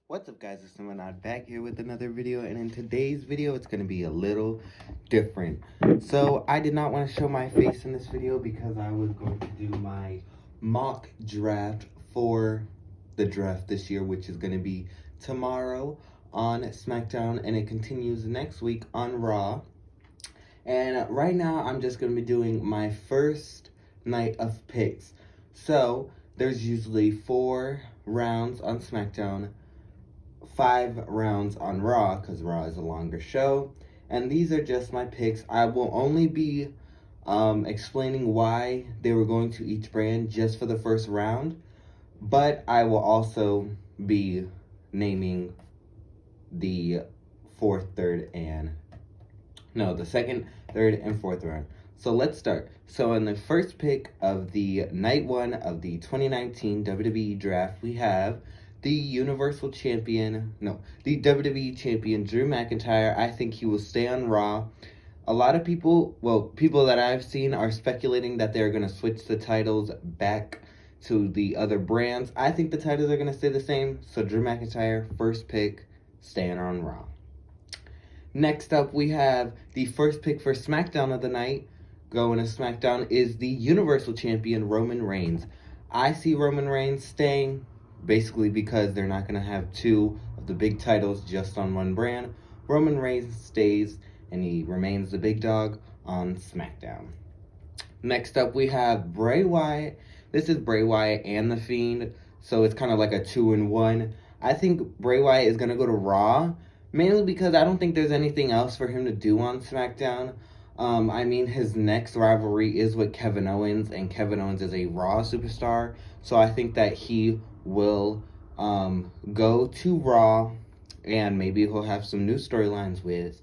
What's up, guys? It's STROWMAN back here with another video, and in today's video it's going to be a little different. So I did not want to show my face in this video because I was going to do my mock draft for the draft this year, which is going to be tomorrow on SmackDown, and it continues next week on Raw. And right now I'm just going to be doing my first night of picks. So there's usually 4 rounds on SmackDown, 5 rounds on Raw, because Raw is a longer show, and these are just my picks. I will only be explaining why they were going to each brand just for the first round, but I will also be naming the second, third, and fourth round. So let's start. So in the first pick of the night 1 of the 2019 WWE draft, we have the WWE Champion Drew McIntyre. I think he will stay on Raw. A lot of people that I've seen are speculating that they're going to switch the titles back to the other brands. I think the titles are going to stay the same. So Drew McIntyre, first pick, staying on Raw. Next up, we have the first pick for SmackDown of the night. Going to SmackDown is the Universal Champion Roman Reigns. I see Roman Reigns staying, basically because they're not going to have 2 of the big titles just on one brand. Roman Reigns stays, and he remains the big dog on SmackDown. Next up, we have Bray Wyatt. This is Bray Wyatt and The Fiend, so it's kind of like a 2-in-1. I think Bray Wyatt is going to go to Raw, mainly because I don't think there's anything else for him to do on SmackDown. I mean, his next rivalry is with Kevin Owens, and Kevin Owens is a Raw superstar, so I think that he will go to Raw, and maybe he'll have some new storylines with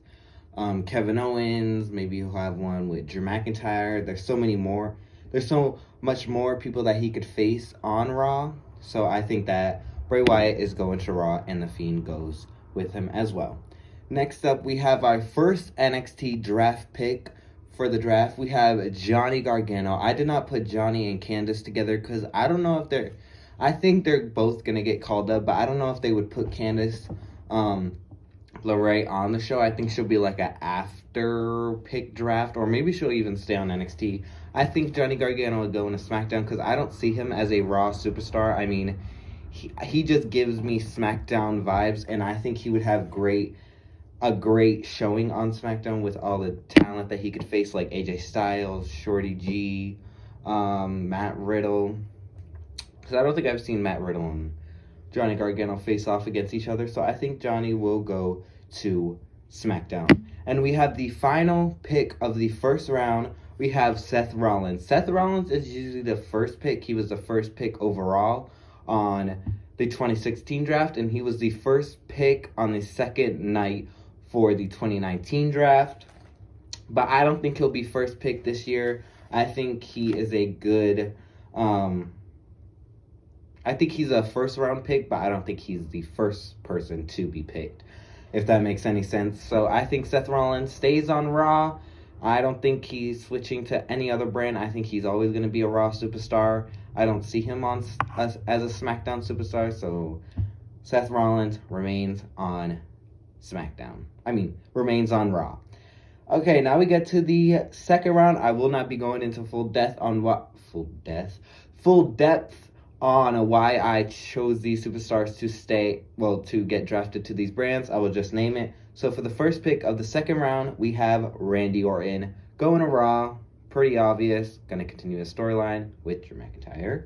Kevin Owens. Maybe he'll have one with Drew McIntyre. There's so much more people that he could face on Raw, so I think that Bray Wyatt is going to Raw, and The Fiend goes with him as well. Next up, we have our first NXT draft pick for the draft. We have Johnny Gargano. I did not put Johnny and Candice together because I don't know if I think they're both going to get called up, but I don't know if they would put Candice LeRae on the show. I think she'll be like an after pick draft, or maybe she'll even stay on NXT. I think Johnny Gargano would go into SmackDown because I don't see him as a Raw superstar. I mean, he just gives me SmackDown vibes, and I think he would have a great showing on SmackDown with all the talent that he could face, like AJ Styles, Shorty G, Matt Riddle. Because I don't think I've seen Matt Riddle and Johnny Gargano face off against each other. So I think Johnny will go to SmackDown. And we have the final pick of the first round. We have Seth Rollins. Seth Rollins is usually the first pick. He was the first pick overall on the 2016 draft. And he was the first pick on the second night for the 2019 draft. But I don't think he'll be first pick this year. I think he is a good... I think he's a first-round pick, but I don't think he's the first person to be picked, if that makes any sense. So I think Seth Rollins stays on Raw. I don't think he's switching to any other brand. I think he's always going to be a Raw superstar. I don't see him as a SmackDown superstar, so Seth Rollins remains on remains on Raw. Okay, now we get to the second round. I will not be going into full depth on why I chose these superstars to get drafted to these brands. I will just name it. So for the first pick of the second round, we have Randy Orton going to Raw. Pretty obvious. Going to continue his storyline with Drew McIntyre.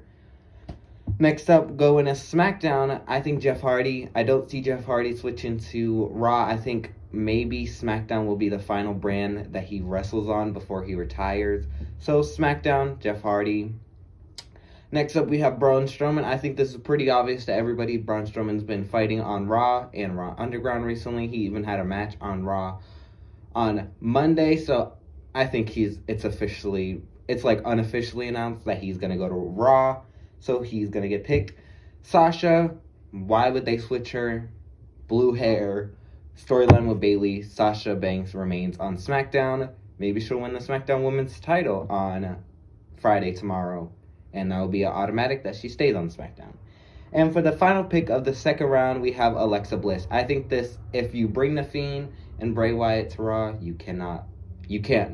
Next up, going to SmackDown, I think Jeff Hardy. I don't see Jeff Hardy switching to Raw. I think maybe SmackDown will be the final brand that he wrestles on before he retires. So SmackDown, Jeff Hardy. Next up, we have Braun Strowman. I think this is pretty obvious to everybody. Braun Strowman's been fighting on Raw and Raw Underground recently. He even had a match on Raw on Monday. So I think it's unofficially announced that he's going to go to Raw. So he's going to get picked. Sasha, why would they switch her? Blue hair, storyline with Bayley. Sasha Banks remains on SmackDown. Maybe she'll win the SmackDown Women's title on Friday tomorrow. And that will be an automatic that she stays on SmackDown. And for the final pick of the second round, we have Alexa Bliss. I think this, if you bring The Fiend and Bray Wyatt to Raw, you can't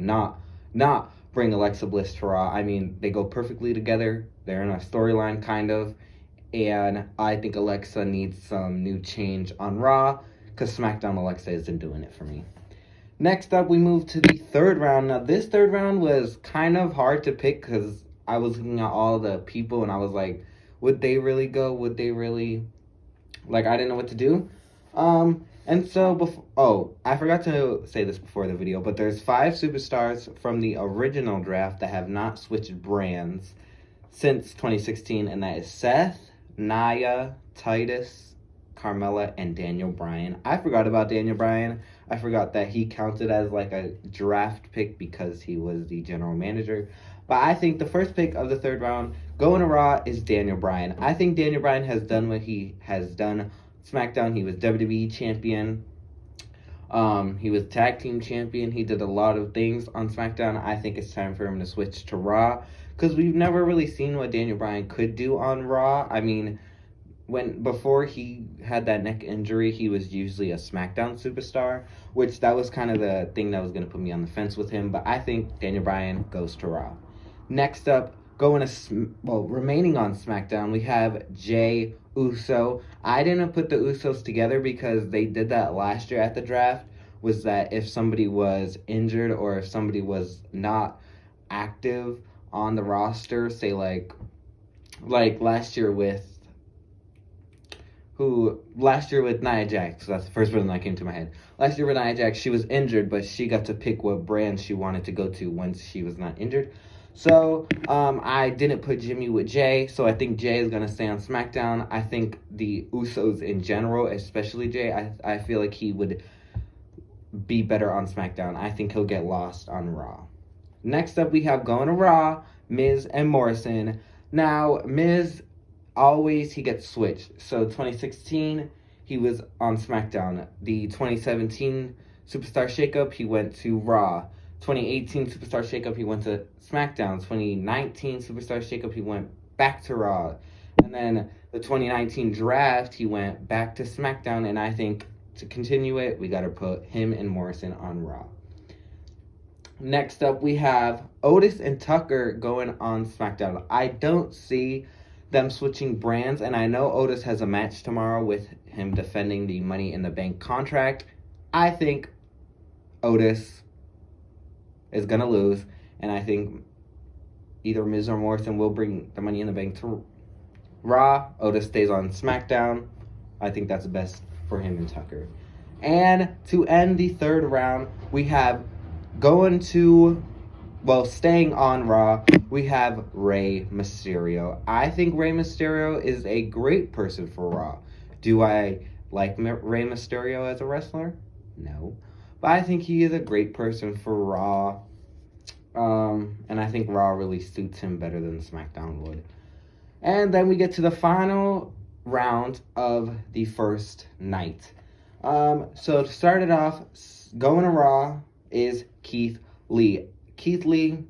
not bring Alexa Bliss to Raw. I mean, they go perfectly together. They're in a storyline, kind of. And I think Alexa needs some new change on Raw, because SmackDown Alexa isn't doing it for me. Next up, we move to the third round. Now, this third round was kind of hard to pick, because I was looking at all the people, and I was like, would they really go? Would they really... Like, I didn't know what to do. And so, I forgot to say this before the video, but there's 5 superstars from the original draft that have not switched brands since 2016, and that is Seth, Nia, Titus, Carmella, and Daniel Bryan. I forgot about Daniel Bryan. I forgot that he counted as like a draft pick because he was the general manager. But I think the first pick of the third round going to Raw is Daniel Bryan. I think Daniel Bryan has done what he has done. SmackDown, he was WWE champion. He was tag team champion. He did a lot of things on SmackDown. I think it's time for him to switch to Raw, because we've never really seen what Daniel Bryan could do on Raw. I mean, before he had that neck injury, he was usually a SmackDown superstar, which that was kind of the thing that was going to put me on the fence with him. But I think Daniel Bryan goes to Raw. Next up, remaining on SmackDown, we have Jey Uso. I didn't put the Usos together because they did that last year at the draft, was that if somebody was injured or if somebody was not active on the roster, say like last year with Nia Jax. So that's the first person that came to my head. Last year with Nia Jax, she was injured, but she got to pick what brand she wanted to go to once she was not injured. So, I didn't put Jimmy with Jey, so I think Jey is going to stay on SmackDown. I think the Usos in general, especially Jey, I feel like he would be better on SmackDown. I think he'll get lost on Raw. Next up, we have going to Raw, Miz and Morrison. Now, Miz, he gets switched. So, 2016, he was on SmackDown. The 2017 Superstar Shakeup, he went to Raw. 2018 Superstar Shakeup, he went to SmackDown. 2019 Superstar Shakeup, he went back to Raw. And then the 2019 draft, he went back to SmackDown. And I think to continue it, we got to put him and Morrison on Raw. Next up, we have Otis and Tucker going on SmackDown. I don't see them switching brands. And I know Otis has a match tomorrow with him defending the Money in the Bank contract. I think Otis is going to lose, and I think either Miz or Morrison will bring the Money in the Bank to Raw. Otis stays on SmackDown. I think that's the best for him and Tucker. And to end the third round, we have staying on Raw, we have Rey Mysterio. I think Rey Mysterio is a great person for Raw. Do I like Rey Mysterio as a wrestler? No. But I think he is a great person for Raw. And I think Raw really suits him better than SmackDown would. And then we get to the final round of the first night. So to start it off, going to Raw is Keith Lee. Keith Lee,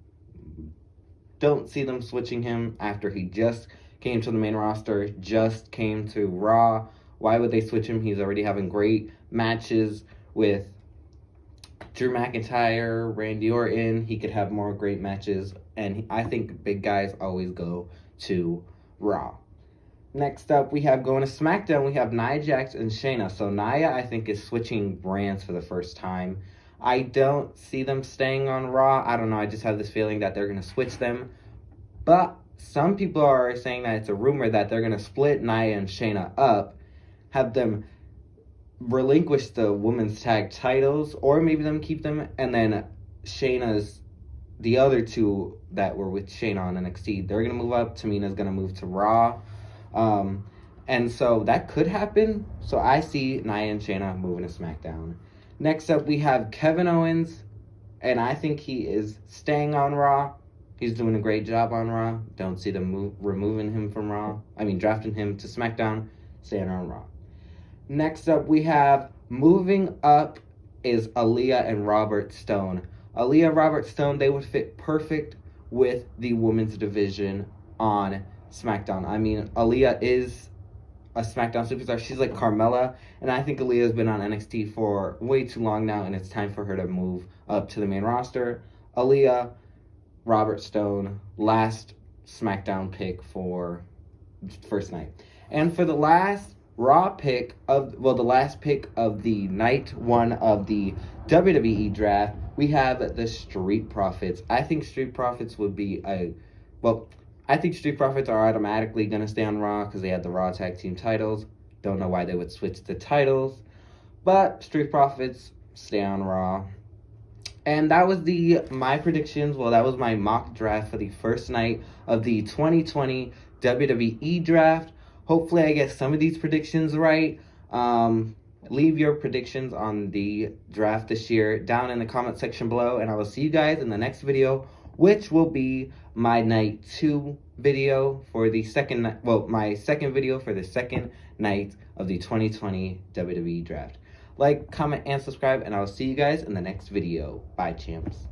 don't see them switching him after he just came to the main roster, just came to Raw. Why would they switch him? He's already having great matches with Drew McIntyre, Randy Orton. He could have more great matches, and I think big guys always go to Raw. Next up, we have going to SmackDown, we have Nia Jax and Shayna. So Nia, I think, is switching brands for the first time. I don't see them staying on Raw. I don't know, I just have this feeling that they're going to switch them. But some people are saying that it's a rumor that they're going to split Nia and Shayna up, have them relinquish the women's tag titles, or maybe them keep them, and then the other two that were with Shayna on NXT, they're going to move up. Tamina's going to move to Raw. And so that could happen. So I see Nia and Shayna moving to SmackDown. Next up, we have Kevin Owens, and I think he is staying on Raw. He's doing a great job on Raw. Don't see them removing him from Raw. Drafting him to SmackDown, staying on Raw. Next up, we have moving up is ALIYAH and Robert Stone. ALIYAH and Robert Stone, they would fit perfect with the women's division on SmackDown. ALIYAH is a SmackDown superstar. She's like Carmella, and I think Aaliyah's been on NXT for way too long now, and it's time for her to move up to the main roster. Aaliyah, Robert Stone, last SmackDown pick for first night. And for the last Raw pick of, well, the last pick of the night one of the WWE draft, we have the Street Profits. I think Street Profits would be I think Street Profits are automatically going to stay on Raw because they had the Raw Tag Team titles. Don't know why they would switch the titles. But Street Profits stay on Raw. And that was my predictions. Well, that was my mock draft for the first night of the 2020 WWE draft. Hopefully I get some of these predictions right. Leave your predictions on the draft this year down in the comment section below. And I will see you guys in the next video, which will be my night 2 video for the second night. Well, my second video for the second night of the 2020 WWE draft. Like, comment, and subscribe, and I will see you guys in the next video. Bye, champs.